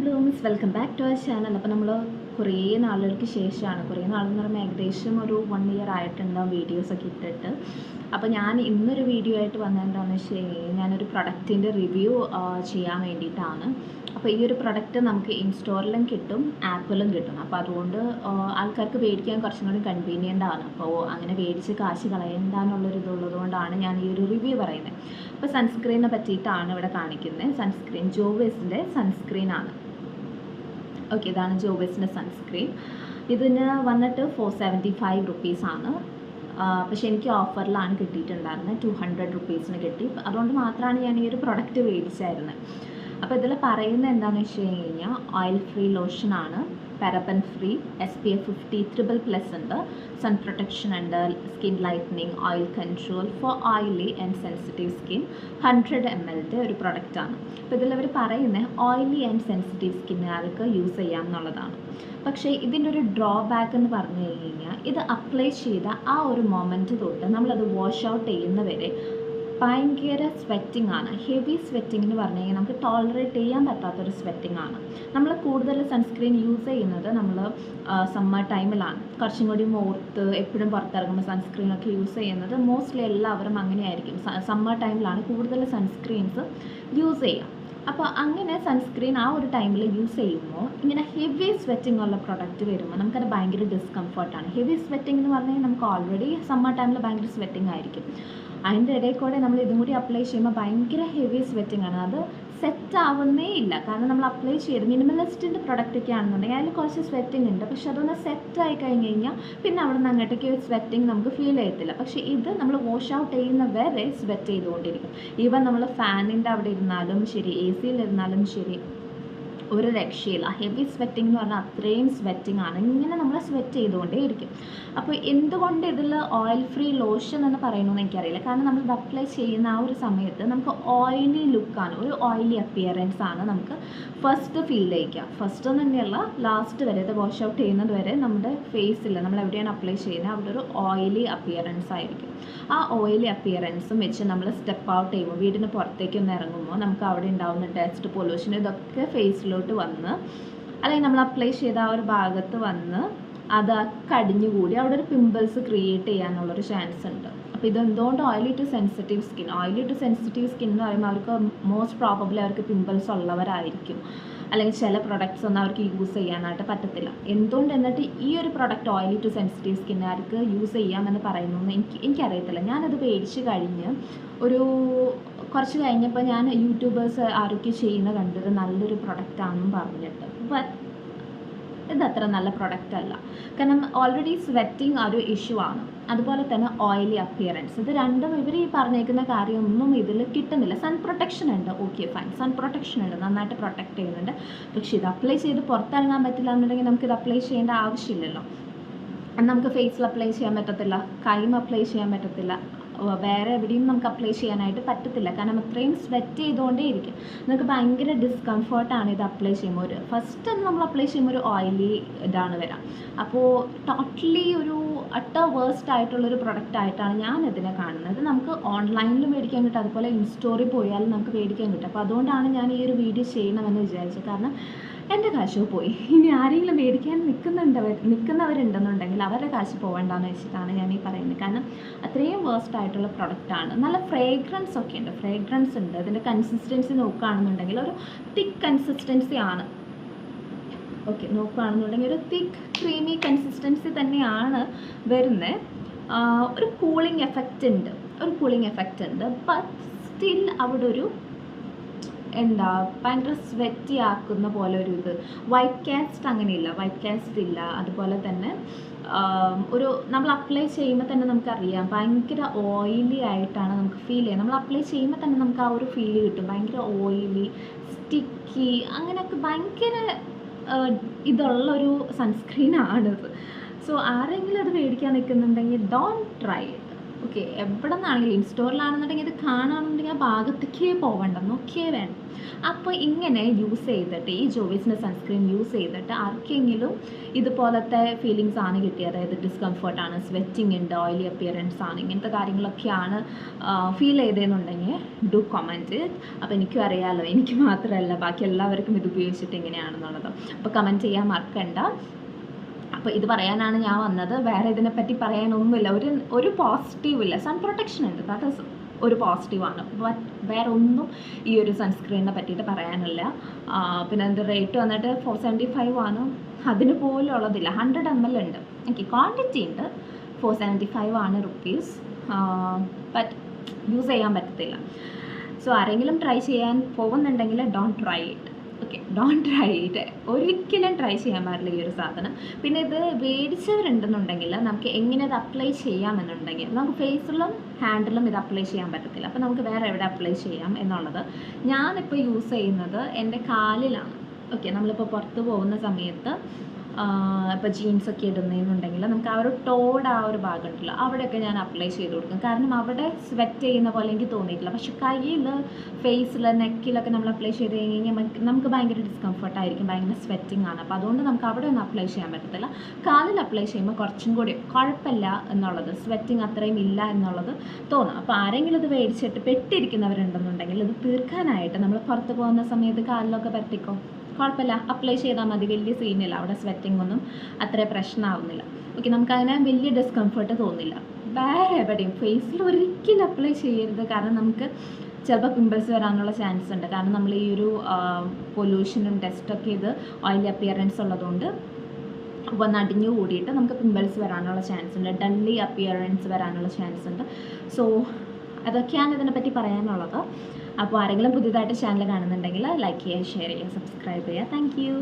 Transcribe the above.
Bloom's welcome back to our channel. അപ്പോൾ നമ്മൾ കുറേ നാളുകൾക്ക് ശേഷമാണ്, കുറേ നാളെന്ന് പറയുമ്പോൾ ഏകദേശം ഒരു 1 ഇയർ ആയിട്ടുണ്ടാവും വീഡിയോസൊക്കെ ഇട്ടിട്ട്. അപ്പോൾ ഞാൻ ഇന്നൊരു വീഡിയോ ആയിട്ട് വന്നതെന്താണെന്ന് വെച്ച് കഴിഞ്ഞാൽ ഞാനൊരു പ്രൊഡക്റ്റിൻ്റെ റിവ്യൂ ചെയ്യാൻ വേണ്ടിയിട്ടാണ്. അപ്പോൾ ഈ ഒരു പ്രൊഡക്റ്റ് നമുക്ക് ഇൻസ്റ്റോറിലും കിട്ടും, ആപ്പിലും കിട്ടും. അപ്പോൾ അതുകൊണ്ട് ആൾക്കാർക്ക് മേടിക്കാൻ കുറച്ചും കൂടി കൺവീനിയൻ്റ് ആണ്. അപ്പോൾ അങ്ങനെ മേടിച്ച് കാശ് കളയണ്ടെന്നുള്ളൊരു ഇതുള്ളതുകൊണ്ടാണ് ഞാൻ ഈ ഒരു റിവ്യൂ പറയുന്നത്. അപ്പോൾ സൺസ്ക്രീനെ പറ്റിയിട്ടാണ് ഇവിടെ കാണിക്കുന്നത്. സൺസ്ക്രീൻ ജോവേസിൻ്റെ സൺസ്ക്രീനാണ്. ഓക്കെ, ഇതാണ് ജോവേസിൻ്റെ സൺസ്ക്രീൻ. ഇതിന് വന്നിട്ട് 475 റുപ്പീസാണ്. പക്ഷേ എനിക്ക് ഓഫറിലാണ് കിട്ടിയിട്ടുണ്ടായിരുന്നത്, 200 റുപ്പീസിന് കിട്ടി. അതുകൊണ്ട് മാത്രമാണ് ഞാൻ ഈ ഒരു പ്രൊഡക്റ്റ് മേടിച്ചായിരുന്നത്. അപ്പോൾ ഇതിൽ പറയുന്നത് എന്താണെന്ന് വെച്ച് കഴിഞ്ഞാൽ ഓയിൽ ഫ്രീ ലോഷനാണ്, പാരബൻ ഫ്രീ, SPF 50 3++ ഉണ്ട്, സൺ പ്രൊട്ടക്ഷൻ ഉണ്ട്, skin lightening, oil control for oily and sensitive skin, 100 ml ഒരു പ്രൊഡക്റ്റാണ്. അപ്പോൾ ഇതിലവർ പറയുന്നത് ഓയിലി ആൻഡ് സെൻസിറ്റീവ് സ്കിന്നുകാർക്ക് യൂസ് ചെയ്യാം എന്നുള്ളതാണ്. പക്ഷേ ഇതിൻ്റെ ഒരു ഡ്രോബാക്ക് എന്ന് പറഞ്ഞു കഴിഞ്ഞാൽ ഇത് അപ്ലൈ ചെയ്ത ആ ഒരു മൊമെൻറ്റ് തൊട്ട് നമ്മളത് വാഷ് ഔട്ട് ചെയ്യുന്നവരെ ഭയങ്കര സ്വെറ്റിംഗ് ആണ്. ഹെവി സ്വെറ്റിംഗ് എന്ന് പറഞ്ഞു കഴിഞ്ഞാൽ നമുക്ക് ടോളറേറ്റ് ചെയ്യാൻ പറ്റാത്തൊരു സ്വെറ്റിംഗ് ആണ്. നമ്മൾ കൂടുതൽ സൺസ്ക്രീൻ യൂസ് ചെയ്യുന്നത് നമ്മൾ സമ്മർ ടൈമിലാണ്. കുറച്ചും കൂടി ഓർത്ത് എപ്പോഴും പുറത്തിറങ്ങുമ്പോൾ സൺസ്ക്രീനൊക്കെ യൂസ് ചെയ്യുന്നത് മോസ്റ്റ്ലി എല്ലാവരും അങ്ങനെയായിരിക്കും. സമ്മർ ടൈമിലാണ് കൂടുതൽ സൺസ്ക്രീൻസ് യൂസ് ചെയ്യുക. അപ്പോൾ അങ്ങനെ സൺസ്ക്രീൻ ആ ഒരു ടൈമിൽ യൂസ് ചെയ്യുമ്പോൾ ഇങ്ങനെ ഹെവി സ്വെറ്റിംഗ് ഉള്ള പ്രൊഡക്റ്റ് വരുമ്പോൾ നമുക്കത് ഭയങ്കര ഡിസ്കംഫർട്ടാണ്. ഹെവി സ്വെറ്റിംഗ് എന്ന് പറഞ്ഞു കഴിഞ്ഞാൽ നമുക്ക് ഓൾറെഡി സമ്മർ ടൈമിൽ ഭയങ്കര സ്വെറ്റിംഗ് ആയിരിക്കും. അതിൻ്റെ ഇടയിൽ കൂടെ നമ്മൾ ഇതും കൂടി അപ്ലൈ ചെയ്യുമ്പോൾ ഭയങ്കര ഹെവി സ്വെറ്റിംഗ് ആണ്. അത് സെറ്റ് ആവുന്നേ ഇല്ല. കാരണം നമ്മൾ അപ്ലൈ ചെയ്ത് മിനിമലിസ്റ്റിൻ്റെ പ്രൊഡക്റ്റൊക്കെ ആണെന്നുണ്ടെങ്കിൽ അതിൽ കുറച്ച് സ്വെറ്റിംഗ് ഉണ്ട്. പക്ഷെ അതൊന്ന് സെറ്റായി കഴിഞ്ഞ് കഴിഞ്ഞാൽ പിന്നെ അവിടെ നിന്ന് അങ്ങോട്ടേക്ക് സ്വെറ്റിംഗ് നമുക്ക് ഫീൽ ചെയ്യത്തില്ല. പക്ഷേ ഇത് നമ്മൾ വാഷ് ഔട്ട് ചെയ്യുന്ന വരെ സ്വെറ്റ് ചെയ്തുകൊണ്ടിരിക്കും. ഈവൻ നമ്മൾ ഫാനിൻ്റെ അവിടെ ഇരുന്നാലും ശരി, AC-ലിരുന്നാലും ശരി, ഒരു രക്ഷയില്ല. ഹെവി സ്വെറ്റിംഗ് എന്ന് പറഞ്ഞാൽ അത്രയും സ്വെറ്റിംഗ് ആണ്. ഇങ്ങനെ നമ്മൾ സ്വെറ്റ് ചെയ്തുകൊണ്ടേ ഇരിക്കും. അപ്പോൾ എന്തുകൊണ്ട് ഇതിൽ ഓയിൽ ഫ്രീ ലോഷൻ എന്ന് പറയണമെന്ന് എനിക്കറിയില്ല. കാരണം നമ്മളിത് അപ്ലൈ ചെയ്യുന്ന ആ ഒരു സമയത്ത് നമുക്ക് ഓയിലി ലുക്കാണ്, ഒരു ഓയിലി അപ്പിയറൻസ് ആണ് നമുക്ക് ഫസ്റ്റ് ഫീൽ ചെയ്യിക്കുക. ഫസ്റ്റ് തന്നെയല്ല, ലാസ്റ്റ് വരെ, ഇത് വാഷ് ഔട്ട് ചെയ്യുന്നത് വരെ നമ്മുടെ ഫേസിൽ നമ്മൾ എവിടെയാണ് അപ്ലൈ ചെയ്യുന്നത് അവിടെ ഒരു ഓയിലി അപ്പിയറൻസ് ആയിരിക്കും. ആ ഓയിലി അപ്പിയറൻസും വെച്ച് നമ്മൾ സ്റ്റെപ്പ് ഔട്ട് ചെയ്യുമ്പോൾ, വീടിന് പുറത്തേക്കൊന്ന് ഇറങ്ങുമ്പോൾ നമുക്ക് അവിടെ ഉണ്ടാകുന്ന ഡസ്റ്റ്, പൊല്യൂഷൻ ഇതൊക്കെ ഫേസിലോട്ട് വന്ന്, അല്ലെങ്കിൽ നമ്മൾ അപ്ലൈ ചെയ്ത ആ ഒരു ഭാഗത്ത് വന്ന് അത് കടിഞ്ഞുകൂടി അവിടെ ഒരു പിമ്പിൾസ് ക്രിയേറ്റ് ചെയ്യാനുള്ളൊരു ചാൻസ് ഉണ്ട്. അപ്പോൾ ഇതെന്തുകൊണ്ട് ഓയിലി ടു സെൻസിറ്റീവ് സ്കിൻ എന്ന് പറയുമ്പോൾ അവർക്ക് മോസ്റ്റ് പ്രോബബ്ലി അവർക്ക് പിമ്പിൾസ് ഉള്ളവരായിരിക്കും. അല്ലെങ്കിൽ ചില പ്രൊഡക്ട്സ് ഒന്നും അവർക്ക് യൂസ് ചെയ്യാനായിട്ട് പറ്റത്തില്ല. എന്തുകൊണ്ട് എന്നിട്ട് ഈ ഒരു പ്രൊഡക്റ്റ് ഓയിലി ടു സെൻസിറ്റീവ് സ്കിന്നുകാർക്ക് യൂസ് ചെയ്യാമെന്ന് പറയുന്നു എനിക്കറിയത്തില്ല. ഞാനത് മേടിച്ച് കഴിഞ്ഞ് ഒരു കുറച്ച് കഴിഞ്ഞപ്പോൾ ഞാൻ യൂട്യൂബേഴ്സ് ആരൊക്കെ ചെയ്യുന്ന കണ്ടത് നല്ലൊരു പ്രൊഡക്റ്റാണെന്ന് പറഞ്ഞിട്ട്. ബട്ട് ഇതത്ര നല്ല പ്രൊഡക്റ്റ് അല്ല. കാരണം ഓൾറെഡി സ്വെറ്റിംഗ് ഒരു ഇഷ്യൂ ആണ്, അതുപോലെ തന്നെ ഓയിലി അപ്പിയറൻസ്. ഇത് രണ്ടും ഇവർ ഈ പറഞ്ഞേക്കുന്ന കാര്യമൊന്നും ഇതിൽ കിട്ടുന്നില്ല. സൺ പ്രൊട്ടക്ഷൻ ഉണ്ട്, ഓക്കെ ഫൈൻ, സൺ പ്രൊട്ടക്ഷൻ ഉണ്ട്, നന്നായിട്ട് പ്രൊട്ടക്റ്റ് ചെയ്യുന്നുണ്ട്. പക്ഷേ ഇത് അപ്ലൈ ചെയ്ത് പുറത്തിറങ്ങാൻ പറ്റില്ല എന്നുണ്ടെങ്കിൽ നമുക്കിത് അപ്ലൈ ചെയ്യേണ്ട ആവശ്യമില്ലല്ലോ. നമുക്ക് ഫേസിൽ അപ്ലൈ ചെയ്യാൻ പറ്റത്തില്ല, കൈമ അപ്ലൈ ചെയ്യാൻ പറ്റത്തില്ല, വേറെ എവിടെയും നമുക്ക് അപ്ലൈ ചെയ്യാനായിട്ട് പറ്റത്തില്ല. കാരണം അത്രയും സ്വെറ്റ് ചെയ്തുകൊണ്ടേ ഇരിക്കും. നമുക്ക് ഭയങ്കര ഡിസ്കംഫർട്ടാണ് ഇത് അപ്ലൈ ചെയ്യുമ്പോൾ. ഒരു ഫസ്റ്റ് നമ്മൾ അപ്ലൈ ചെയ്യുമ്പോൾ ഒരു ഓയിലി ഇതാണ് വരാം. അപ്പോൾ ടോട്ടലി ഒരു വേഴ്സ്റ്റ് ആയിട്ടുള്ളൊരു പ്രൊഡക്റ്റായിട്ടാണ് ഞാൻ ഇതിനെ കാണുന്നത്. നമുക്ക് ഓൺലൈനിൽ മേടിക്കാൻ കിട്ടും, അതുപോലെ ഇൻസ്റ്റോറിൽ പോയാലും നമുക്ക് മേടിക്കാൻ കിട്ടും. അപ്പോൾ അതുകൊണ്ടാണ് ഞാൻ ഈ ഒരു വീഡിയോ ചെയ്യണമെന്ന് വിചാരിച്ചത്. കാരണം എൻ്റെ കാശ് പോയി. ഇനി ആരെങ്കിലും മേടിക്കാൻ നിൽക്കുന്നവരുണ്ടെന്നുണ്ടെങ്കിൽ അവരുടെ കാശ് പോകണ്ടെന്ന് വെച്ചിട്ടാണ് ഞാൻ ഈ പറയുന്നത്. കാരണം അത്രയും വേഴ്സ്റ്റ് ആയിട്ടുള്ള പ്രൊഡക്റ്റാണ്. നല്ല ഫ്രേഗ്രൻസ് ഒക്കെ ഉണ്ട്, ഫ്രേഗ്രൻസ് ഉണ്ട്. അതിൻ്റെ കൺസിസ്റ്റൻസി നോക്കുകയാണെന്നുണ്ടെങ്കിൽ ഒരു തിക്ക് കൺസിസ്റ്റൻസി ആണ്. ഓക്കെ, നോക്കുകയാണെന്നുണ്ടെങ്കിൽ ഒരു തിക്ക് ക്രീമി കൺസിസ്റ്റൻസി തന്നെയാണ് വരുന്നത്. ഒരു കൂളിംഗ് എഫക്റ്റ് ഉണ്ട്. ബട്ട് സ്റ്റിൽ അവിടെ ഒരു ഭയങ്കര സ്വെറ്റി ആക്കുന്ന പോലെ ഒരു ഇത്. വൈറ്റ് കാസ്റ്റ് ഇല്ല. അതുപോലെ തന്നെ ഒരു നമ്മൾ അപ്ലൈ ചെയ്യുമ്പോൾ തന്നെ നമുക്കറിയാം ഭയങ്കര ഓയിലി ആയിട്ടാണ് നമുക്ക് ഫീൽ ചെയ്യുന്നത്. നമ്മൾ അപ്ലൈ ചെയ്യുമ്പോൾ തന്നെ നമുക്ക് ആ ഒരു ഫീല് കിട്ടും, ഭയങ്കര ഓയിലി, സ്റ്റിക്കി, അങ്ങനെയൊക്കെ ഭയങ്കര ഇതുള്ളൊരു സൺസ്ക്രീനാണിത്. സോ ആരെങ്കിലും അത് മേടിക്കാൻ നിൽക്കുന്നുണ്ടെങ്കിൽ ഡോണ്ട് ട്രൈ ഇറ്റ്. ഓക്കെ, എവിടെ നിന്നാണെങ്കിലും ഇൻസ്റ്റോറിലാണെന്നുണ്ടെങ്കിൽ ഇത് കാണുകയാണെന്നുണ്ടെങ്കിൽ ആ ഭാഗത്തേക്കേ പോകണ്ട, നോക്കിയേ വേണം. അപ്പോൾ ഇങ്ങനെ യൂസ് ചെയ്തിട്ട് ഈ ജോവിസിൻ്റെ സൺസ്ക്രീൻ യൂസ് ചെയ്തിട്ട് ആർക്കെങ്കിലും ഇതുപോലത്തെ ഫീലിങ്സ് ആണ് കിട്ടിയത്, അതായത് ഡിസ്കംഫർട്ടാണ്, സ്വെറ്റിംഗ് ഉണ്ട്, ഓയിലി അപ്പിയറൻസ് ആണ്, ഇങ്ങനത്തെ കാര്യങ്ങളൊക്കെയാണ് ഫീൽ ചെയ്തതെന്നുണ്ടെങ്കിൽ ഡു കമൻറ്റ്. അപ്പോൾ എനിക്കും അറിയാമല്ലോ, എനിക്ക് മാത്രമല്ല ബാക്കി എല്ലാവർക്കും ഇത് ഉപയോഗിച്ചിട്ട് എങ്ങനെയാണെന്നുള്ളത്. അപ്പോൾ കമൻറ്റ് ചെയ്യാൻ മറക്കണ്ട. അപ്പോൾ ഇത് പറയാനാണ് ഞാൻ വന്നത്, വേറെ ഇതിനെപ്പറ്റി പറയാനൊന്നുമില്ല. ഒരു പോസിറ്റീവ് ഇല്ല. സൺ പ്രൊട്ടക്ഷൻ ഉണ്ട്, ദാറ്റ് ഈസ് ഒരു പോസിറ്റീവാണ്. ബട്ട് വേറെ ഒന്നും ഈ ഒരു സൺസ്ക്രീനിനെ പറ്റിയിട്ട് പറയാനില്ല. പിന്നെ അതിൻ്റെ റേറ്റ് വന്നിട്ട് 475 ആണ്. അതിന് പോലും ഉള്ളതില്ല. 100 ml ഉണ്ട്. ഓക്കെ, ക്വാണ്ടിറ്റി ഉണ്ട്. 475 ആണ് റുപ്പീസ്. ബട്ട് യൂസ് ചെയ്യാൻ പറ്റത്തില്ല. സോ ആരെങ്കിലും ട്രൈ ചെയ്യാൻ പോകുന്നുണ്ടെങ്കിൽ don't try it. Okay, don't try it. ഒരിക്കലും ട്രൈ ചെയ്യാൻ പാടില്ല ഈ ഒരു സാധനം. പിന്നെ ഇത് മേടിച്ചവരുണ്ടെന്നുണ്ടെങ്കിൽ നമുക്ക് എങ്ങനെ ഇത് അപ്ലൈ ചെയ്യാമെന്നുണ്ടെങ്കിൽ നമുക്ക് ഫേസിലും ഹാൻഡിലും ഇത് അപ്ലൈ ചെയ്യാൻ പറ്റത്തില്ല. അപ്പോൾ നമുക്ക് വേറെ എവിടെ അപ്ലൈ ചെയ്യാം എന്നുള്ളത്, ഞാനിപ്പോൾ യൂസ് ചെയ്യുന്നത് എൻ്റെ കാലിലാണ്. ഓക്കെ, നമ്മളിപ്പോൾ പുറത്ത് പോകുന്ന സമയത്ത് ഇപ്പോൾ ജീൻസൊക്കെ ഇടുന്നതെന്നുണ്ടെങ്കിൽ നമുക്ക് ആ ഒരു ടോഡ് ആ ഒരു ഭാഗം ഉണ്ടല്ലോ, അവിടെയൊക്കെ ഞാൻ അപ്ലൈ ചെയ്ത് കൊടുക്കും. കാരണം അവിടെ സ്വെറ്റ് ചെയ്യുന്ന പോലെ എനിക്ക് തോന്നിയിട്ടില്ല. പക്ഷെ കയ്യിൽ, ഫേസിൽ, നെക്കിലൊക്കെ നമ്മൾ അപ്ലൈ ചെയ്ത് കഴിഞ്ഞാൽ നമുക്ക് ഭയങ്കര ഡിസ്കംഫർട്ടായിരിക്കും, ഭയങ്കര സ്വെറ്റിംഗ് ആണ്. അപ്പോൾ അതുകൊണ്ട് നമുക്ക് അവിടെ ഒന്നും അപ്ലൈ ചെയ്യാൻ പറ്റത്തില്ല. കാലിൽ അപ്ലൈ ചെയ്യുമ്പോൾ കുറച്ചും കൂടി കുഴപ്പമില്ല എന്നുള്ളത്, സ്വെറ്റിംഗ് അത്രയും ഇല്ല എന്നുള്ളത് തോന്നും. അപ്പോൾ ആരെങ്കിലും ഇത് മേടിച്ചിട്ട് പെട്ടിരിക്കുന്നവരുണ്ടെന്നുണ്ടെങ്കിൽ ഇത് തീർക്കാനായിട്ട് നമ്മൾ പുറത്ത് പോകുന്ന സമയത്ത് കാലിലൊക്കെ പരട്ടിക്കോ, കുഴപ്പമില്ല, അപ്ലൈ ചെയ്താൽ മതി. വലിയ സീനില്ല, അവിടെ സ്വെറ്റിംഗ് ഒന്നും അത്ര പ്രശ്നമാവുന്നില്ല. ഓക്കെ, നമുക്കതിനെ വലിയ ഡിസ്കംഫർട്ട് തോന്നില്ല. വേറെ എവിടെയും ഫേസിൽ ഒരിക്കലും അപ്ലൈ ചെയ്യരുത്. കാരണം നമുക്ക് ചിലപ്പോൾ പിമ്പിൾസ് വരാനുള്ള ചാൻസ് ഉണ്ട്. കാരണം നമ്മൾ ഈ ഒരു പൊല്യൂഷനും ഡസ്റ്റൊക്കെ ഇത് ഓയിലി അപ്പിയറൻസ് ഉള്ളതുകൊണ്ട് വന്ന് അടിഞ്ഞു കൂടിയിട്ട് നമുക്ക് പിമ്പിൾസ് വരാനുള്ള ചാൻസ് ഉണ്ട്, ഡള്ളി അപ്പിയറൻസ് വരാനുള്ള ചാൻസ് ഉണ്ട്. സോ അതൊക്കെയാണ് ഇതിനെപ്പറ്റി പറയാനുള്ളത്. അപ്പോൾ ആരെങ്കിലും പുതിയതായിട്ട് ചാനൽ കാണുന്നുണ്ടെങ്കിൽ ലൈക്ക് ചെയ്യുക, ഷെയർ ചെയ്യുക, സബ്സ്ക്രൈബ് ചെയ്യുക. Thank you.